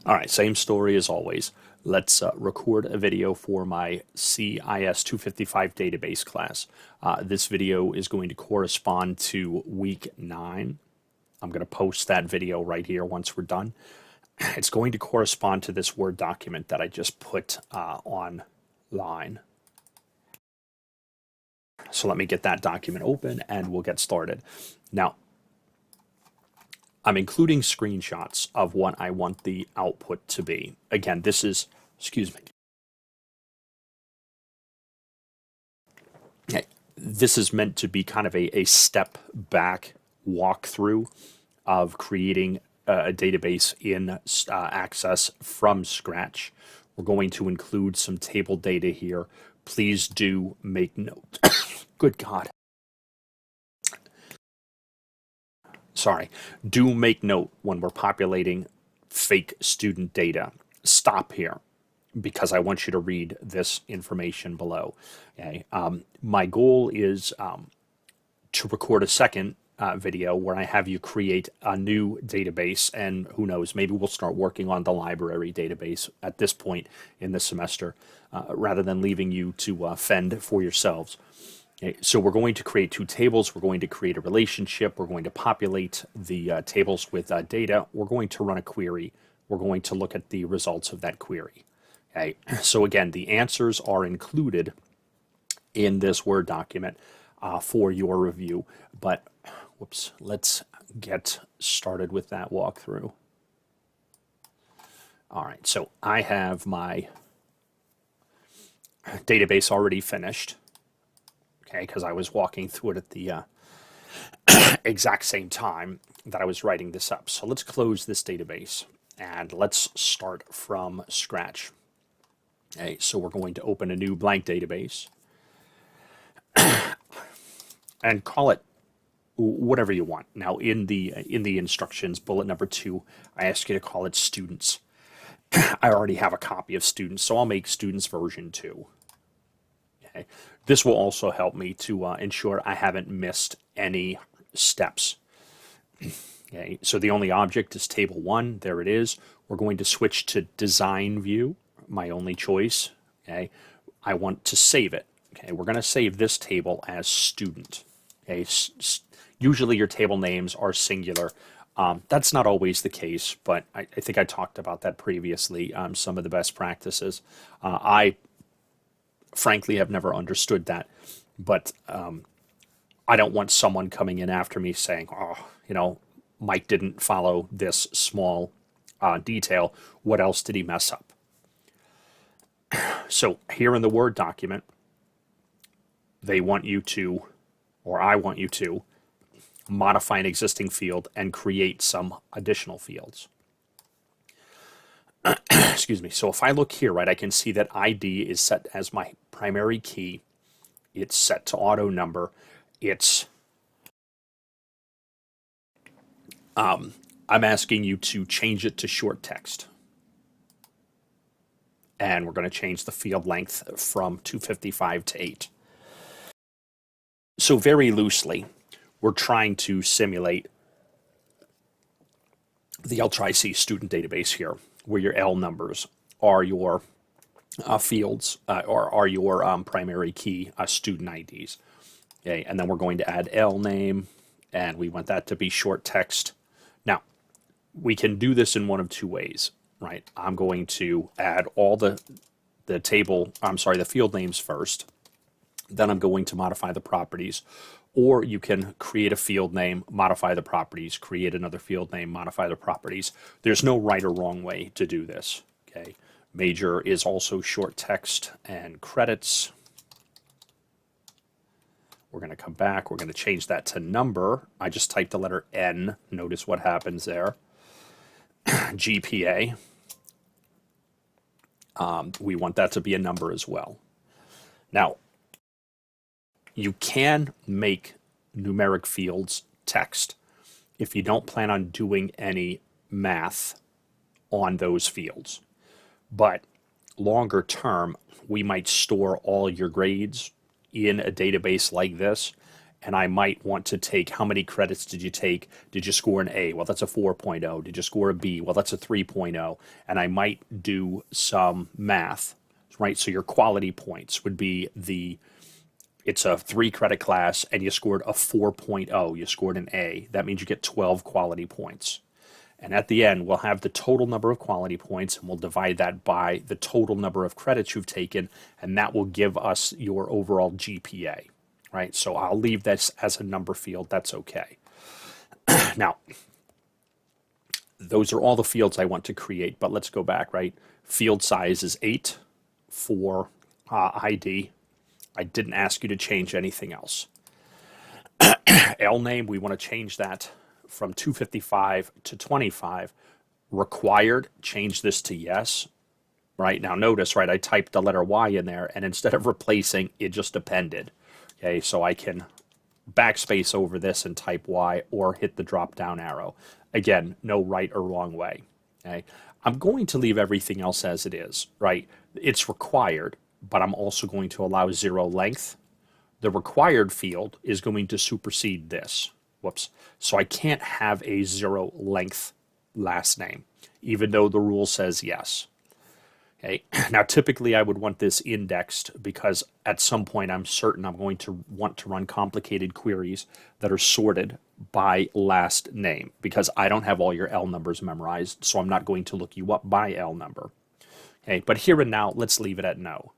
All right, same story as always. Let's record a video for my CIS255 database class. This video is going to correspond to week 9. I'm going to post that video right here once we're done. It's going to correspond to this Word document that I just put online. So let me get that document open and we'll get started. Now, I'm including screenshots of what I want the output to be. Again, this is, this is meant to be kind of a step back walkthrough of creating a database in Access from scratch. We're going to include some table data here. Please do make note. Good God. Sorry. Do make note when we're populating fake student data. Stop here because I want you to read this information below. Okay. My goal is to record a second video where I have you create a new database, and who knows, maybe we'll start working on the library database at this point in the semester rather than leaving you to fend for yourselves. Okay, so we're going to create 2 tables. We're going to create a relationship. We're going to populate the tables with data. We're going to run a query. We're going to look at the results of that query. Okay, so again, the answers are included in this Word document for your review. But, whoops, let's get started with that walkthrough. All right, so I have my database already finished. Okay, because I was walking through it at the exact same time that I was writing this up. So let's close this database and let's start from scratch. Okay, so we're going to open a new blank database and call it whatever you want. Now in the instructions, bullet number 2, I ask you to call it students. I already have a copy of students, so I'll make students version 2. Okay. This will also help me to ensure I haven't missed any steps. Okay, so the only object is table 1. There it is. We're going to switch to design view, my only choice. Okay, I want to save it. Okay, we're going to save this table as student. Okay, usually your table names are singular. That's not always the case, but I think I talked about that previously. Some of the best practices. I frankly have never understood that, but I don't want someone coming in after me saying, oh, you know, Mike didn't follow this small detail. What else did he mess up? So here in the Word document, they want you to, or I want you to, modify an existing field and create some additional fields. Excuse me. So if I look here, right, I can see that ID is set as my primary key. It's set to auto number. It's I'm asking you to change it to short text. And we're going to change the field length from 255 to 8. So very loosely, we're trying to simulate the L-Tri-C student database here, where your L numbers are your fields or are your primary key student IDs. Okay, and then we're going to add L name, and we want that to be short text. Now, we can do this in one of 2 ways, right? I'm going to add all the field names first. Then I'm going to modify the properties. Or you can create a field name, modify the properties, create another field name, modify the properties. There's no right or wrong way to do this. Okay. Major is also short text and credits. We're going to come back. We're going to change that to number. I just typed the letter N. Notice what happens there. GPA. We want that to be a number as well. Now, you can make numeric fields text if you don't plan on doing any math on those fields. But longer term, we might store all your grades in a database like this, and I might want to take how many credits did you take? Did you score an A? Well, that's a 4.0. Did you score a B? Well, that's a 3.0. And I might do some math, right? So your quality points would be it's a 3-credit class and you scored a 4.0. You scored an A. That means you get 12 quality points. And at the end, we'll have the total number of quality points, and we'll divide that by the total number of credits you've taken, and that will give us your overall GPA, right? So I'll leave this as a number field. That's okay. Now, those are all the fields I want to create, but let's go back, right? Field size is 8 for ID. I didn't ask you to change anything else. L name, we want to change that from 255 to 25. Required, change this to yes. Right, now notice, right, I typed the letter Y in there, and instead of replacing, it just appended. Okay, so I can backspace over this and type Y, or hit the drop down arrow. Again, no right or wrong way. Okay, I'm going to leave everything else as it is, right? It's required, but I'm also going to allow 0 length. The required field is going to supersede this. Whoops. So I can't have a 0 length last name, even though the rule says yes. Okay. Now, typically I would want this indexed because at some point I'm certain I'm going to want to run complicated queries that are sorted by last name, because I don't have all your L numbers memorized, so I'm not going to look you up by L number. Okay. But here and now, let's leave it at no.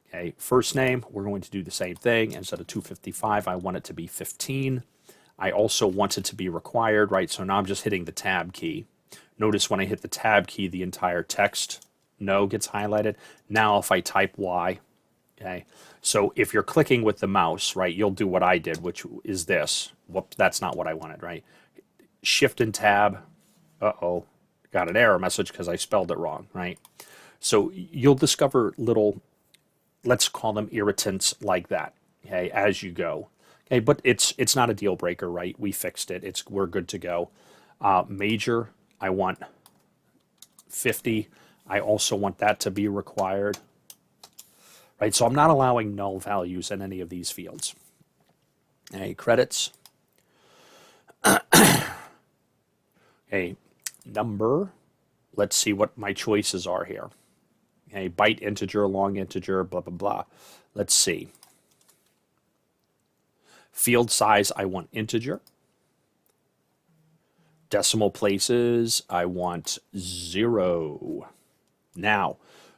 Okay. First name, we're going to do the same thing. Instead of 255, I want it to be 15. I also want it to be required, right? So now I'm just hitting the tab key. Notice when I hit the tab key, the entire text, no, gets highlighted. Now if I type Y, okay? So if you're clicking with the mouse, right, you'll do what I did, which is this. Whoops, that's not what I wanted, right? Shift and tab, uh-oh, got an error message because I spelled it wrong, right? So you'll discover little, let's call them irritants like that, okay, as you go. Okay, but it's not a deal breaker, right? We fixed it. We're good to go. Major, I want 50. I also want that to be required. Right, so I'm not allowing null values in any of these fields. Okay, credits. Okay, number. Let's see what my choices are here. Okay, byte integer, long integer, blah, blah, blah. Let's see. Field size, I want integer. Decimal places, I want 0. Now,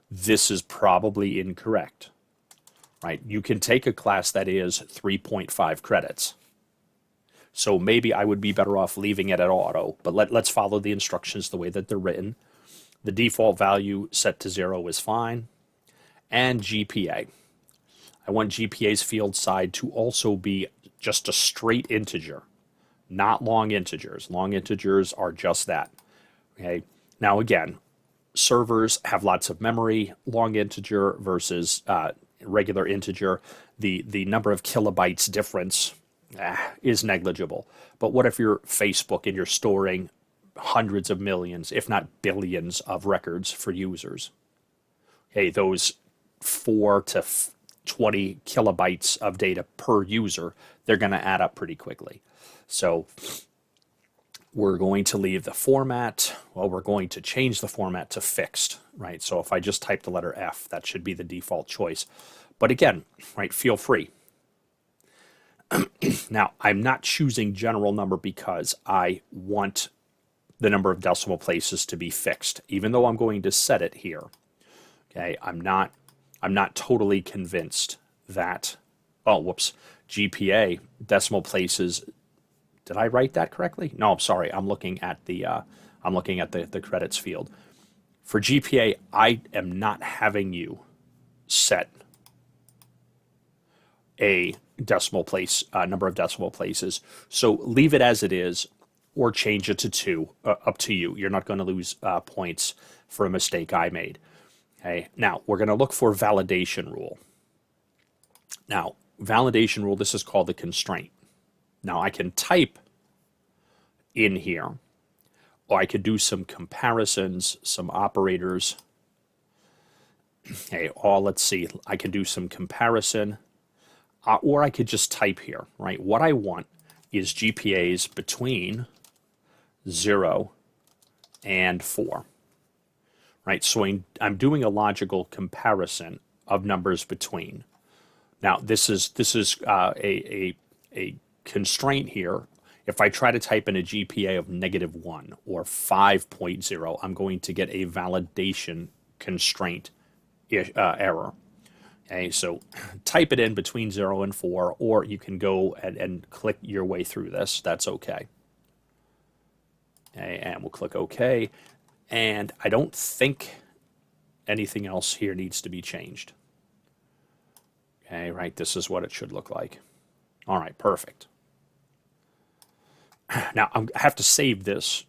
this is probably incorrect, right? You can take a class that is 3.5 credits. So maybe I would be better off leaving it at auto, but let's follow the instructions the way that they're written. The default value set to 0 is fine. And GPA. I want GPA's field side to also be just a straight integer, not long integers. Long integers are just that. Okay. Now again, servers have lots of memory. Long integer versus regular integer, the number of kilobytes difference is negligible. But what if you're Facebook and you're storing hundreds of millions, if not billions, of records for users? Okay, those 4 to 20 kilobytes of data per user, they're going to add up pretty quickly. So we're going to leave the format. Well, we're going to change the format to fixed, right? So if I just type the letter F, that should be the default choice. But again, right, feel free. Now, I'm not choosing general number because I want the number of decimal places to be fixed, even though I'm going to set it here. Okay, I'm not totally convinced that, oh, whoops, GPA, decimal places. Did I write that correctly? No, I'm sorry. I'm looking at the credits field. For GPA, I am not having you set a decimal place, number of decimal places. So leave it as it is, or change it to 2. Up to you. You're not going to lose points for a mistake I made. Okay. Now we're going to look for validation rule. Now, validation rule. This is called the constraint. Now I can type in here, or I could do some comparisons, some operators. Okay, let's see. I can do some comparison. Or I could just type here, right? What I want is GPAs between 0 and 4, right? So I'm doing a logical comparison of numbers between. Now, this is a constraint here. If I try to type in a GPA of -1 or 5.0, I'm going to get a validation constraint error. Okay, so type it in between 0 and 4, or you can go and click your way through this. That's okay. Okay, and we'll click OK. And I don't think anything else here needs to be changed. Okay, right, this is what it should look like. All right, perfect. Now, I have to save this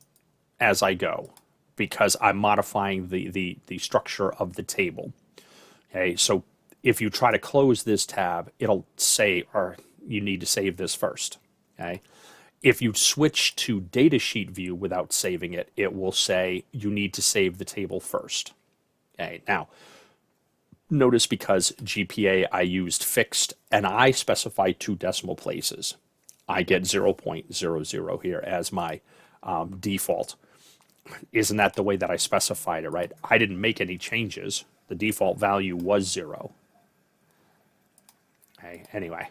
as I go because I'm modifying the structure of the table. Okay, so if you try to close this tab, it'll say, or you need to save this first. Okay, if you switch to datasheet view without saving it, it will say you need to save the table first. Okay, now notice because GPA I used fixed and I specified 2 decimal places, I get 0.00 here as my default. Isn't that the way that I specified it, right? I didn't make any changes. The default value was 0. Okay, anyway.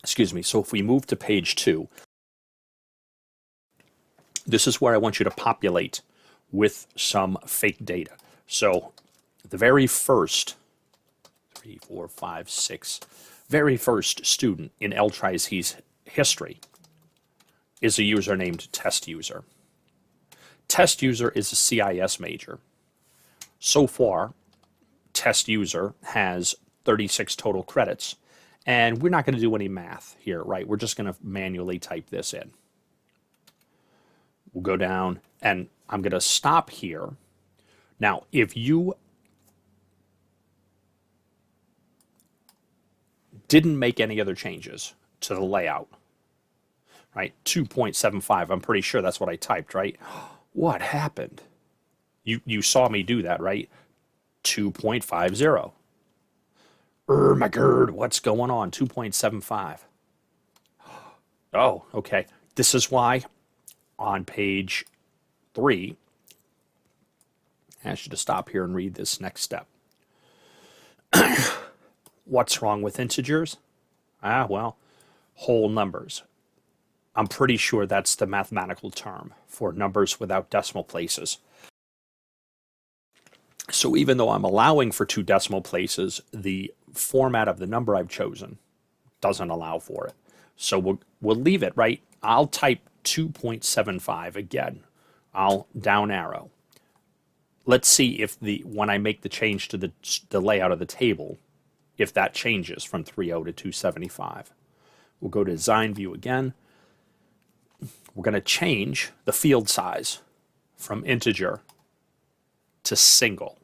Excuse me. So if we move to page 2, this is where I want you to populate with some fake data. So the very first 3, 4, 5, 6, very first student in LTRI's history is a user named test user. Test user is a CIS major. So far, test user has 36 total credits, and we're not going to do any math here, right? We're just going to manually type this in. We'll go down, and I'm going to stop here. Now, if you didn't make any other changes to the layout, right? 2.75, I'm pretty sure that's what I typed, right? What happened? You saw me do that, right? 2.50. My God, what's going on? 2.75. Oh, okay. This is why on page 3, I asked you to stop here and read this next step. What's wrong with integers? Well, whole numbers. I'm pretty sure that's the mathematical term for numbers without decimal places. So even though I'm allowing for 2 decimal places, the format of the number I've chosen doesn't allow for it. So we'll leave it, right? I'll type 2.75 again. I'll down arrow. Let's see if when I make the change to the layout of the table, if that changes from 3.0 to 275. We'll go to design view again. We're going to change the field size from integer to single.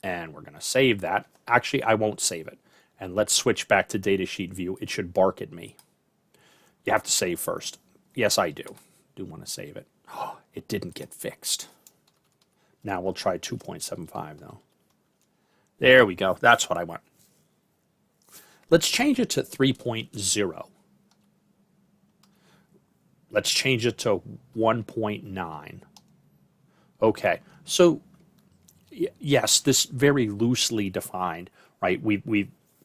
And we're going to save that. Actually, I won't save it. And let's switch back to datasheet view. It should bark at me. You have to save first. Yes, I do. Do want to save it. Oh, it didn't get fixed. Now we'll try 2.75 though. There we go. That's what I want. Let's change it to 3.0. Let's change it to 1.9. Okay, so yes, this very loosely defined, right?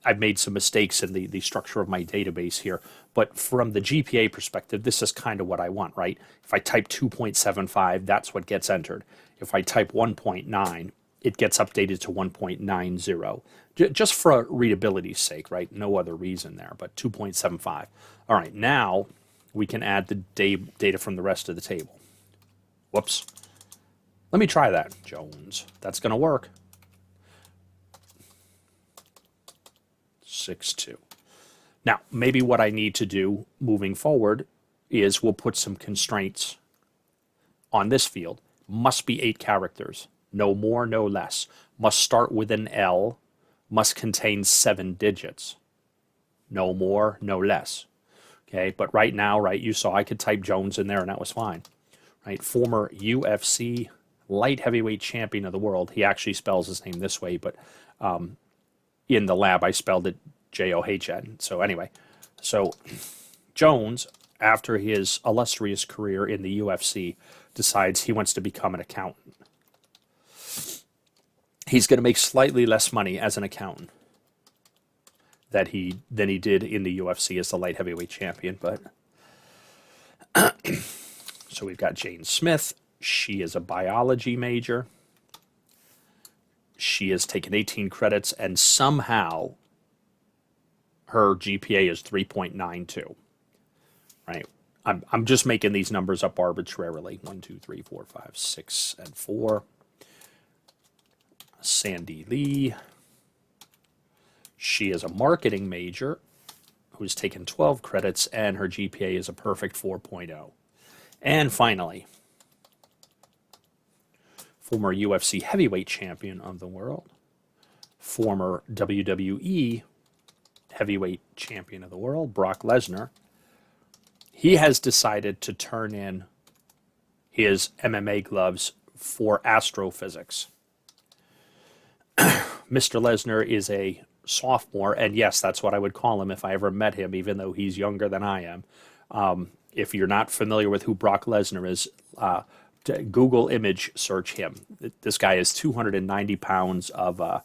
I've made some mistakes in the structure of my database here, but from the GPA perspective, this is kind of what I want, right? If I type 2.75, that's what gets entered. If I type 1.9, it gets updated to 1.90. Just for readability's sake, right? No other reason there, but 2.75. All right, now we can add the data from the rest of the table. Whoops. Let me try that, Jones. That's going to work. 6.2. Now, maybe what I need to do moving forward is we'll put some constraints on this field. Must be 8 characters. No more, no less. Must start with an L. Must contain 7 digits. No more, no less. Okay, but right now, right, you saw I could type Jones in there and that was fine. Right, former UFC light heavyweight champion of the world. He actually spells his name this way, but in the lab I spelled it John. So anyway, so Jones, after his illustrious career in the UFC, decides he wants to become an accountant. He's going to make slightly less money as an accountant than he did in the UFC as the light heavyweight champion. But so we've got Jane Smith. She is a biology major. She has taken 18 credits, and somehow her GPA is 3.92. Right? I'm just making these numbers up arbitrarily. 1, 2, 3, 4, 5, 6, and 4. Sandy Lee. She is a marketing major who's taken 12 credits, and her GPA is a perfect 4.0. And finally, former UFC heavyweight champion of the world, former WWE heavyweight champion of the world, Brock Lesnar. He has decided to turn in his MMA gloves for astrophysics. Mr. Lesnar is a sophomore, and yes, that's what I would call him if I ever met him, even though he's younger than I am. If you're not familiar with who Brock Lesnar is, Google image search him. This guy is 290 pounds of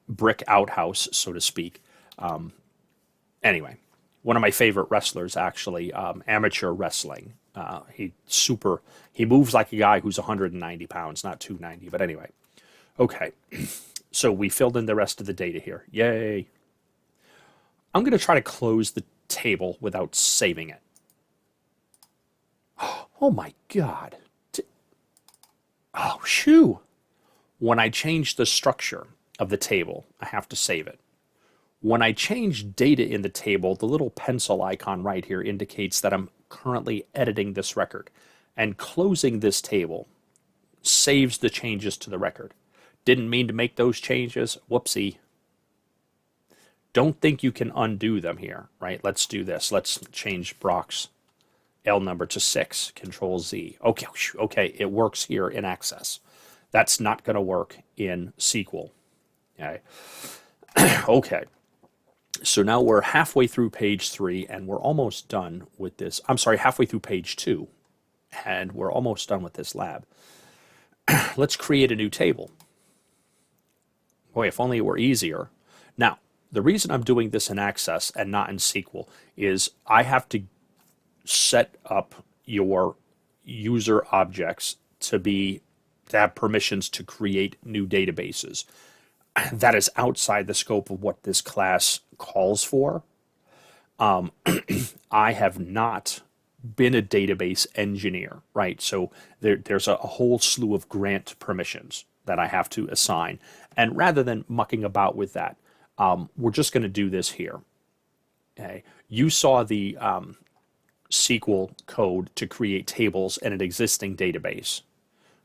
brick outhouse, so to speak. Anyway, one of my favorite wrestlers, actually, amateur wrestling. He moves like a guy who's 190 pounds, not 290, but anyway. Okay, so we filled in the rest of the data here. Yay. I'm going to try to close the table without saving it. Oh my God. Oh, shoo. When I change the structure of the table, I have to save it. When I change data in the table, the little pencil icon right here indicates that I'm currently editing this record. And closing this table saves the changes to the record. Didn't mean to make those changes. Whoopsie. Don't think you can undo them here, right? Let's do this. Let's change Brock's L number to 6. Control Z. Okay, it works here in Access. That's not going to work in SQL. Okay. Okay. So now we're halfway through page 3, and we're almost done with this. I'm sorry, halfway through page 2, and we're almost done with this lab. Let's create a new table. Boy, if only it were easier. Now, the reason I'm doing this in Access and not in SQL is I have to set up your user objects to have permissions to create new databases. That is outside the scope of what this class calls for. I have not been a database engineer, right? So there's a whole slew of grant permissions that I have to assign. And rather than mucking about with that, we're just going to do this here. Okay. You saw the SQL code to create tables in an existing database.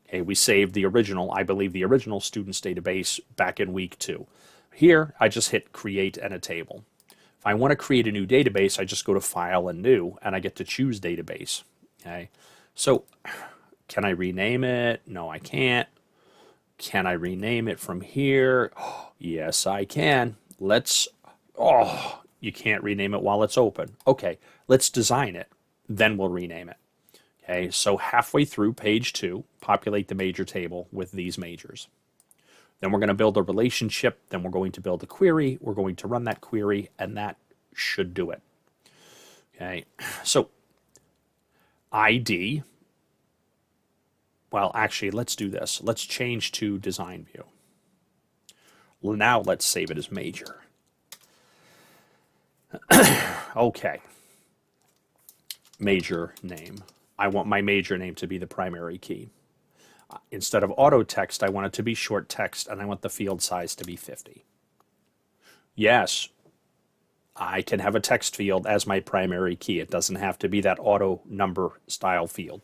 Okay, we saved the original, I believe the original students database back in week 2. Here, I just hit create and a table. If I want to create a new database, I just go to File and New, and I get to choose Database. Okay, so can I rename it? No, I can't. Can I rename it from here? Oh, yes, I can. You can't rename it while it's open. Okay, let's design it. Then we'll rename it. Okay, so halfway through page 2, populate the major table with these majors. Then we're going to build a relationship. Then we're going to build a query. We're going to run that query, and that should do it. Okay, so ID. Well, actually, let's do this. Let's change to design view. Well, now let's save it as major. Okay. Major name. I want my major name to be the primary key. Instead of auto text, I want it to be short text, and I want the field size to be 50. Yes, I can have a text field as my primary key. It doesn't have to be that auto number style field.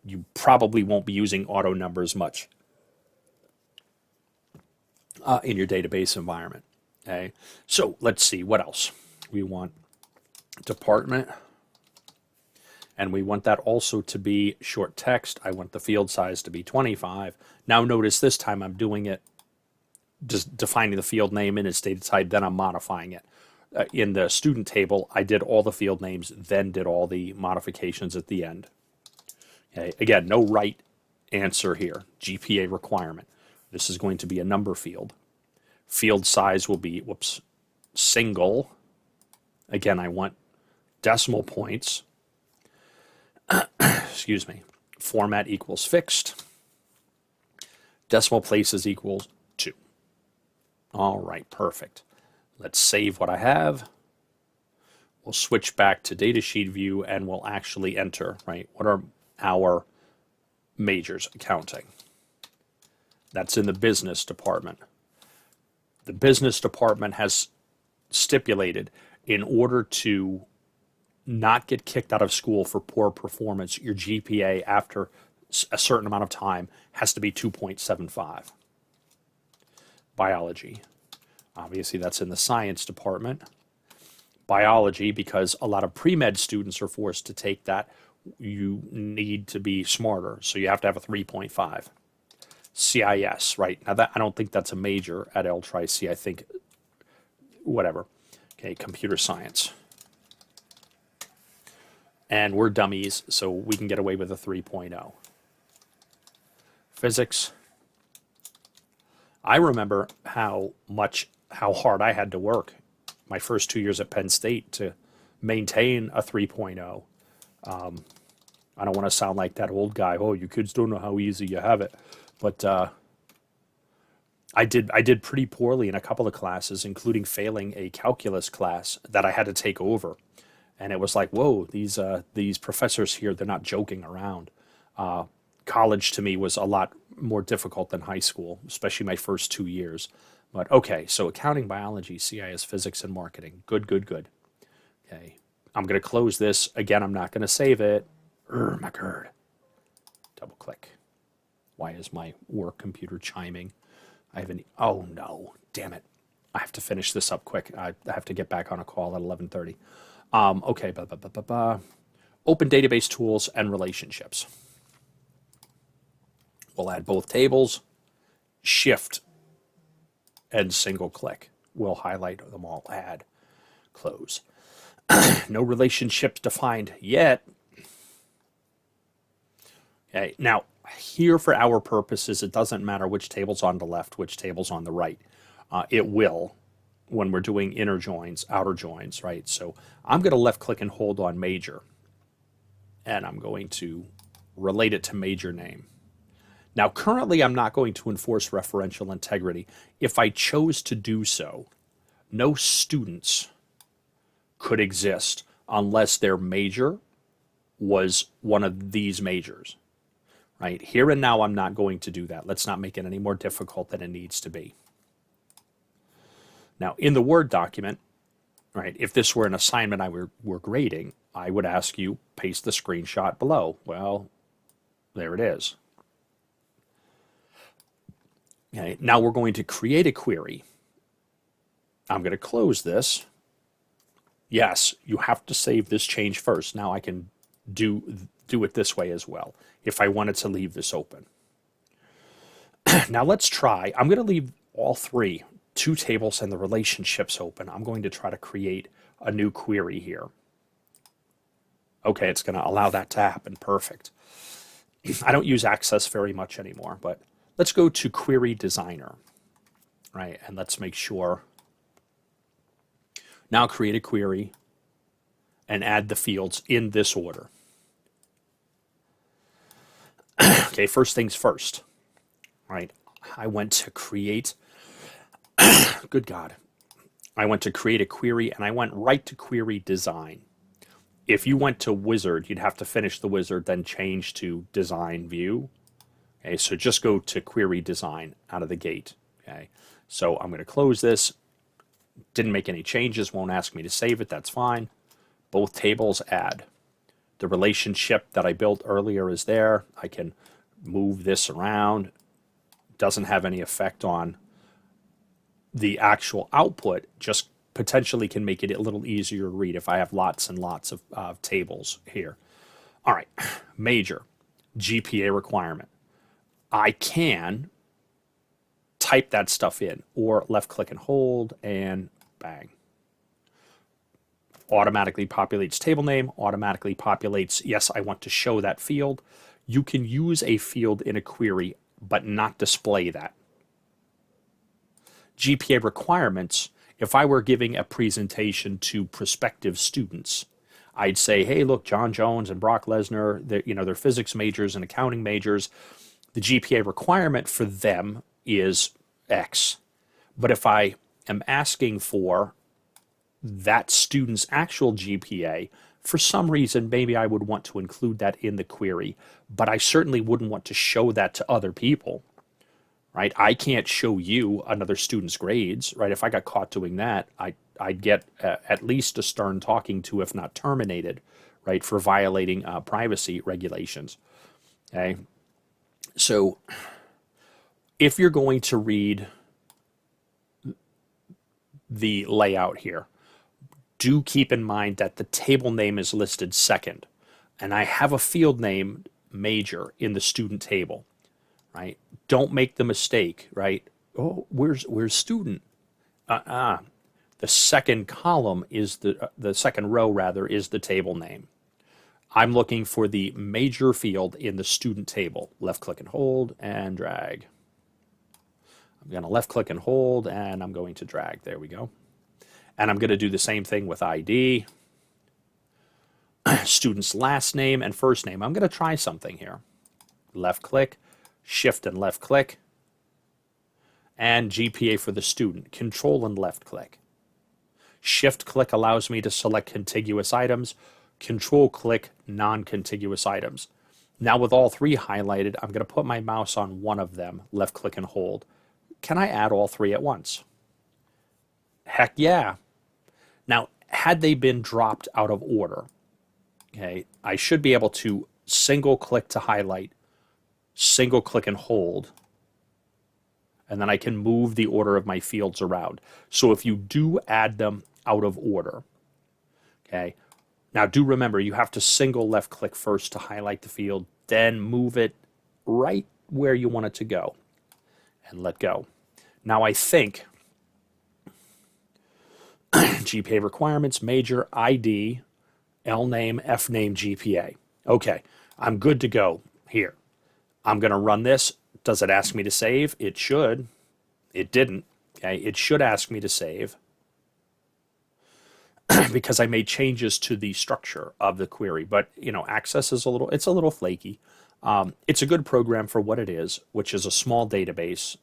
You probably won't be using auto numbers much in your database environment. Okay, so let's see what else. We want department. And we want that also to be short text. I want the field size to be 25. Now notice this time I'm doing it, just defining the field name in its data type, then I'm modifying it. In the student table, I did all the field names, then did all the modifications at the end. Okay, again, no right answer here. GPA requirement. This is going to be a number field. Field size will be, single. Again, I want decimal points. Excuse me. Format equals fixed. Decimal places equals 2. All right, perfect. Let's save what I have. We'll switch back to datasheet view and we'll actually enter, right? What are our majors? Accounting. That's in the business department. The business department has stipulated in order to not get kicked out of school for poor performance, your GPA after a certain amount of time has to be 2.75. Biology. Obviously, that's in the science department. Biology, because a lot of pre-med students are forced to take that, you need to be smarter, so you have to have a 3.5. CIS, right? Now, that I don't think that's a major at L-Tri-C. I think, whatever. Okay, computer science. And we're dummies, so we can get away with a 3.0. Physics. I remember how hard I had to work my first 2 years at Penn State to maintain a 3.0. I don't want to sound like that old guy. Oh, you kids don't know how easy you have it. But I did pretty poorly in a couple of classes, including failing a calculus class that I had to take over. And it was like, whoa, these professors here, they're not joking around. College to me was a lot more difficult than high school, especially my first 2 years. But okay, so accounting, biology, CIS, physics, and marketing. Good, good, good. Okay, I'm going to close this. Again, I'm not going to save it. My God. Double click. Why is my work computer chiming? I have oh no, damn it. I have to finish this up quick. I have to get back on a call at 11:30. Okay, open database tools and relationships. We'll add both tables, shift, and single click. We'll highlight them all, add, close. No relationships defined yet. Okay, now here for our purposes, it doesn't matter which table's on the left, which table's on the right. It will when we're doing inner joins, outer joins, right? So I'm going to left click and hold on major. And I'm going to relate it to major name. Now, currently, I'm not going to enforce referential integrity. If I chose to do so, no students could exist unless their major was one of these majors, right? Here and now, I'm not going to do that. Let's not make it any more difficult than it needs to be. Now, in the Word document, right, if this were an assignment I were grading, I would ask you, paste the screenshot below. Well, there it is. Okay, now we're going to create a query. I'm going to close this. Yes, you have to save this change first. Now I can do it this way as well if I wanted to leave this open. Now let's try. I'm going to leave all three, two tables and the relationships open. I'm going to try to create a new query here. Okay, it's going to allow that to happen. Perfect. I don't use Access very much anymore, but let's go to Query Designer, right? And let's make sure. Now create a query and add the fields in this order. Okay, first things first, right? I went to create, good God. I went to create a query and I went right to Query Design. If you went to Wizard, you'd have to finish the Wizard, then change to Design View. Okay, so just go to Query Design out of the gate. Okay, so I'm going to close this. Didn't make any changes, won't ask me to save it, that's fine. Both tables add. The relationship that I built earlier is there. I can move this around. Doesn't have any effect on the actual output, just potentially can make it a little easier to read if I have lots and lots of tables here. All right, major, GPA requirement. I can type that stuff in or left click and hold and bang. Automatically populates table name, automatically populates, yes, I want to show that field. You can use a field in a query, but not display that. GPA requirements, if I were giving a presentation to prospective students, I'd say, hey, look, John Jones and Brock Lesnar, they're physics majors and accounting majors. The GPA requirement for them is X. But if I am asking for that student's actual GPA, for some reason, maybe I would want to include that in the query, but I certainly wouldn't want to show that to other people, right? I can't show you another student's grades, right? If I got caught doing that, I'd get at least a stern talking to, if not terminated, right, for violating privacy regulations, okay? So if you're going to read the layout here, do keep in mind that the table name is listed second. And I have a field name major in the student table, right? Don't make the mistake, right? Oh, where's student? The second column is the second row rather is the table name. I'm looking for the major field in the student table. Left click and hold and drag. I'm going to left click and hold and I'm going to drag. There we go. And I'm going to do the same thing with ID, student's last name and first name. I'm going to try something here. Left click, shift and left click, and GPA for the student. Control and left click. Shift click allows me to select contiguous items. Control click non-contiguous items. Now with all three highlighted, I'm going to put my mouse on one of them, left click and hold. Can I add all three at once? Heck yeah. Now, had they been dropped out of order, okay, I should be able to single click to highlight, single click and hold, and then I can move the order of my fields around. So if you do add them out of order, okay, now do remember you have to single left click first to highlight the field, then move it right where you want it to go and let go. Now I think GPA requirements, major, ID, L name, F name, GPA. Okay, I'm good to go here. I'm going to run this. Does it ask me to save? It should. It didn't. Okay, it should ask me to save because I made changes to the structure of the query. But Access is it's a little flaky. It's a good program for what it is, which is a small database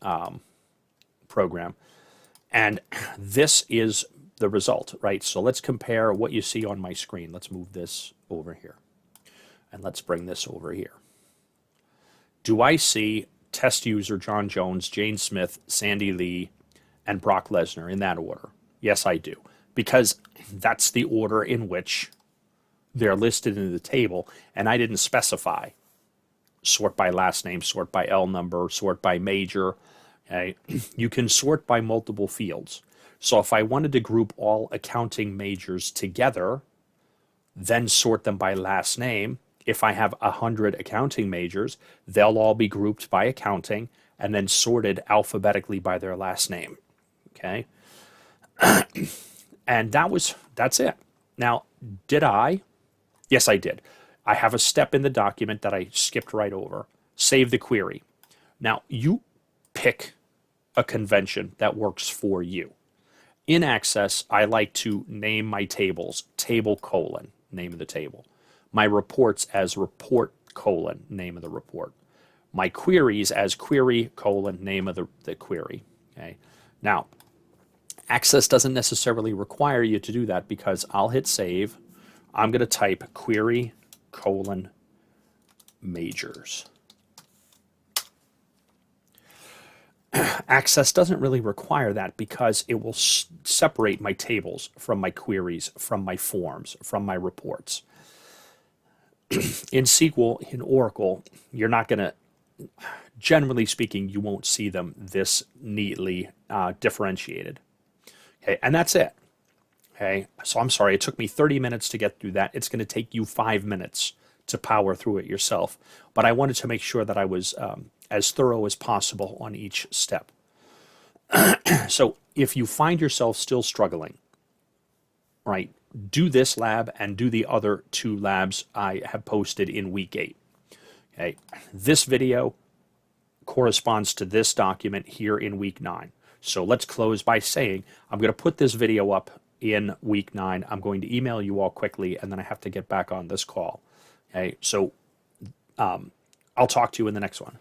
program, and this is the result, right? So let's compare what you see on my screen. Let's move this over here, and let's bring this over here. Do I see test user John Jones, Jane Smith, Sandy Lee, and Brock Lesnar in that order? Yes, I do, because that's the order in which they're listed in the table, and I didn't specify sort by last name, sort by L number, sort by major. Okay? You can sort by multiple fields. So if I wanted to group all accounting majors together, then sort them by last name, if I have 100 accounting majors, they'll all be grouped by accounting and then sorted alphabetically by their last name. Okay? And that's it. Now, did I? Yes, I did. I have a step in the document that I skipped right over. Save the query. Now, you pick a convention that works for you. In Access, I like to name my tables, table : name of the table. My reports as report : name of the report. My queries as query : name of the query. Okay. Now, Access doesn't necessarily require you to do that because I'll hit save. I'm going to type query : majors. Access doesn't really require that because it will separate my tables from my queries, from my forms, from my reports. In SQL, in Oracle, you're not going to, generally speaking, you won't see them this neatly differentiated. Okay, and that's it. Okay, so I'm sorry, it took me 30 minutes to get through that. It's going to take you 5 minutes to power through it yourself. But I wanted to make sure that I was as thorough as possible on each step. So if you find yourself still struggling, right, do this lab and do the other 2 labs I have posted in week 8. Okay, this video corresponds to this document here in week 9. So let's close by saying I'm going to put this video up in week 9. I'm going to email you all quickly, and then I have to get back on this call. Okay, so I'll talk to you in the next one.